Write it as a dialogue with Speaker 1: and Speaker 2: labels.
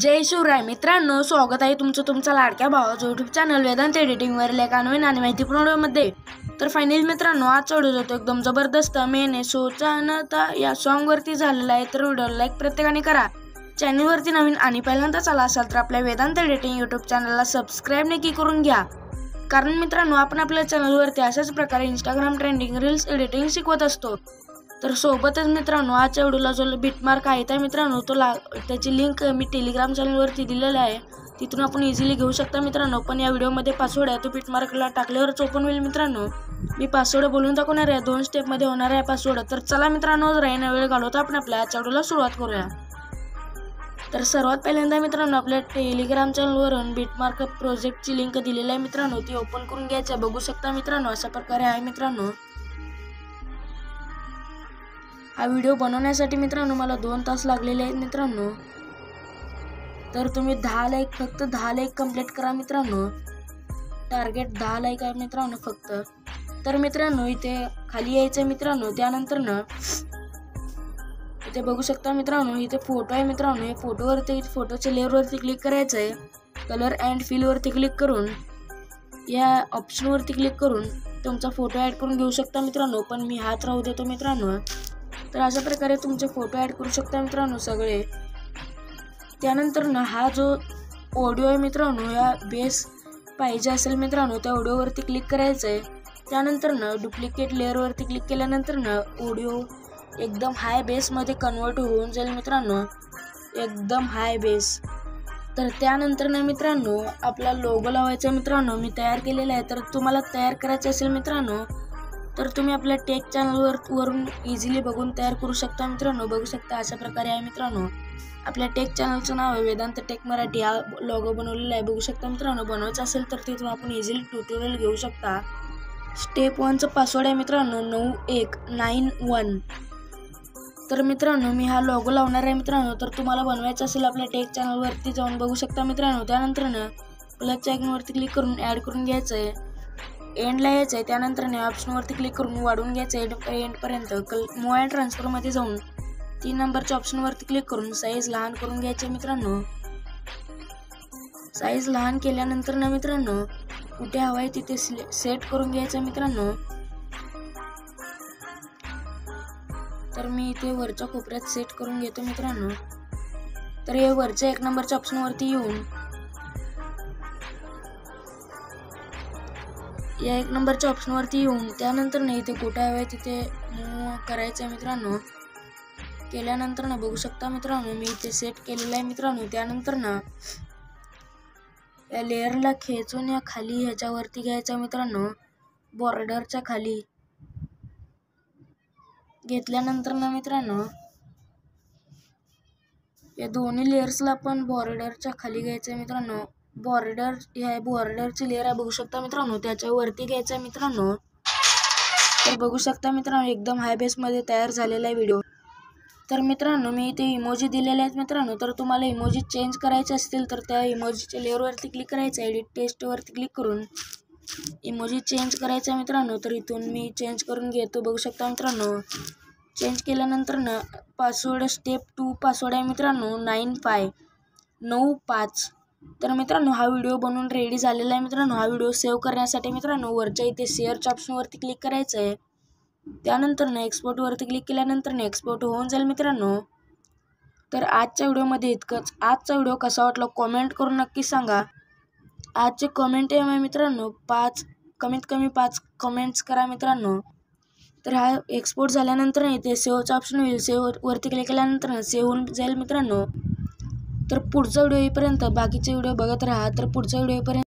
Speaker 1: जय शिवराय मित्रांनो, स्वागत आहे तुमच्या लाडक्या भावाच्या यूट्यूब चॅनल वेदांत एडिटिंगवरील एका नवीन आणि माहितीपूर्ण व्हिडिओमध्ये। तर फायनली मित्रांनो, आजचा व्हिडिओ जो एकदम जबरदस्त मैंने सोचा न था या सॉन्गवरती झालेला आहे। तर व्हिडिओला लाईक प्रत्येकाने करा। चॅनलवरती नवीन आणि पहिल्यांदाच आला असाल तर आपल्या वेदांत एडिटिंग यूट्यूब चॅनलला सबस्क्राइब नक्की करून घ्या, कारण मित्रांनो आपण आपल्या चॅनलवरती अशाच प्रकारे इंस्टाग्राम ट्रेंडिंग रील्स एडिटिंग शिकवत असतो। तर सोबतच मित्रांनो, आजच्या व्हिडिओला जो बिटमार्क आहे त्या मित्रांनो त्याची लिंक मी टेलिग्राम चॅनलवरती दिलेली आहे, तिथून आपण इझिली घेऊ शकता मित्रांनो। पण या व्हिडिओमध्ये पासवर्ड आहे तो बिटमार्कला टाकल्यावरच ओपन होईल मित्रांनो। मी पासवर्ड बोलून दाखवणार आहे, 2 स्टेपमध्ये होणार आहे पासवर्ड। तर चला मित्रांनो, राहीना वेळ घालवता आपण आपल्या आजच्या व्हिडिओला सुरुवात करूया। तर सर्वात पहिल्यांदा मित्रांनो, आपल्या टेलिग्राम चॅनलवरून बिटमार्क प्रोजेक्टची लिंक दिलेली आहे मित्रांनो, ती ओपन करून घ्यायची आहे। बघू शकता मित्रांनो, अशा प्रकारे आहे मित्रांनो। हा व्हिडिओ बनवण्यासाठी मित्रांनो मला 2 तास लागलेले आहेत मित्रांनो। तर तुम्ही 10 लाईक, फक्त 10 लाईक कंप्लीट करा मित्रांनो। टार्गेट 10 लाईक आहे मित्रांनो फक्त। तर मित्रांनो, इथे खाली यायचं आहे मित्रांनो। त्यानंतर ना इथे बघू शकता मित्रांनो, इथे फोटो आहे मित्रांनो। हे फोटोवरती, फोटोच्या लेअरवरती क्लिक करायचं आहे। कलर अँड फिलवरती क्लिक करून या ऑप्शनवरती क्लिक करून तुमचा फोटो ॲड करून घेऊ शकता मित्रांनो। पण मी हात राहू देतो मित्रांनो। तर अशा प्रकारे तुमचे फोटो ॲड करू शकता मित्रांनो सगळे। त्यानंतर ना हा जो ऑडिओ आहे मित्रांनो, या बेस पाहिजे असेल मित्रांनो, त्या ऑडिओवरती क्लिक करायचं आहे। त्यानंतर ना डुप्लिकेट लेअरवरती क्लिक केल्यानंतर ना ऑडिओ एकदम हाय बेसमध्ये कन्वर्ट होऊन जाईल मित्रांनो, एकदम हाय बेस। तर त्यानंतर ना मित्रांनो, आपला लोगो लावायचा मित्रांनो, मी तयार केलेला आहे। तर तुम्हाला तयार करायचं असेल मित्रांनो, तर तुम्ही आपल्या टेक चॅनलवरून इझिली बघून तयार करू शकता मित्रांनो। बघू शकता अशा प्रकारे आहे मित्रांनो। आपल्या टेक चॅनलचं नाव आहे वेदांत टेक मराठी, हा लोगो बनवलेला आहे। बघू शकता मित्रांनो, बनवायचं असेल तर तिथून आपण इझिली ट्युटोरियल घेऊ शकता। स्टेप 1चं पासवर्ड आहे मित्रांनो 9191। तर मित्रांनो, मी हा लोगो लावणार आहे मित्रांनो। तर तुम्हाला बनवायचं असेल आपल्या टेक चॅनलवरती जाऊन बघू शकता मित्रांनो। त्यानंतर ना प्लसच्या आयकॉनवरती क्लिक करून ॲड करून घ्यायचं आहे, एंडला यायचं आहे। त्यानंतर ऑप्शनवरती क्लिक करून वाढवून घ्यायचं आहे एंडपर्यंत। मूव अँड ट्रान्सफरमध्ये जाऊन 3 नंबरच्या ऑप्शनवरती क्लिक करून साईज लहान करून घ्यायचे मित्रांनो। साईज लहान केल्यानंतर ना मित्रांनो, कुठे हवं आहे तिथे सेट करून घ्यायचं मित्रांनो। तर मी इथे वरच्या कोपऱ्यात सेट करून घेतो मित्रांनो। तर हे वरच्या 1 नंबरच्या ऑप्शनवरती येऊन या 1 नंबरच्या ऑप्शनवरती येऊन त्यानंतर ना इथे कुठे हवं आहे तिथे मूव करायचं आहे मित्रांनो। केल्यानंतर ना बघू शकता मित्रांनो, मी इथे सेट केलेलं आहे मित्रांनो। त्यानंतर ना या लेअरला खेचून या खाली ह्याच्यावरती घ्यायचं मित्रांनो, बॉर्डरच्या खाली घेतल्यानंतर ना मित्रांनो, या दोन्ही लेअर्सला पण बॉर्डरच्या खाली घ्यायचं आहे मित्रांनो। बॉर्डर ह्या बॉर्डरची लेअर आहे बघू शकता मित्रांनो, त्याच्यावरती घ्यायचं आहे मित्रांनो। तर बघू शकता मित्रांनो, एकदम हाय बेसमध्ये तयार झालेला आहे व्हिडिओ। तर मित्रांनो, मी इथे इमोजी दिलेले आहेत मित्रांनो। तर तुम्हाला इमोजी चेंज करायचे असतील तर त्या इमोजीच्या लेअरवरती क्लिक करायचं आहे, एडिट टेक्स्टवरती क्लिक करून इमोजी चेंज करायचं आहे मित्रांनो। तर इथून मी चेंज करून घेतो, बघू शकता मित्रांनो। चेंज केल्यानंतर ना पासवर्ड स्टेप 2 पासवर्ड आहे मित्रांनो 9595। तर मित्रांनो, हा व्हिडिओ बनवून रेडी झालेला आहे मित्रांनो। हा व्हिडिओ सेव्ह करण्यासाठी मित्रांनो वरच्या इथे शेअरच्या ऑप्शनवरती क्लिक करायचं आहे। त्यानंतर ना एक्सपोर्टवरती क्लिक केल्यानंतर ना एक्सपोर्ट होऊन जाईल मित्रांनो। तर आजच्या व्हिडिओमध्ये इतकंच। आजचा व्हिडिओ कसा वाटला कमेंट करून नक्की सांगा। आजचे कमेंट आहे मित्रांनो 5, कमीत कमी 5 कमेंट्स करा मित्रांनो। तर हा एक्सपोर्ट झाल्यानंतर इथे सेव्हचा ऑप्शन होईल, सेव्हवरती क्लिक केल्यानंतर सेव्ह होऊन जाईल मित्रांनो। तर पुढचा व्हिडिओ येईपर्यंत बाकीचे व्हिडिओ बघत राहा। तर पुढचा व्हिडिओ येईपर्यंत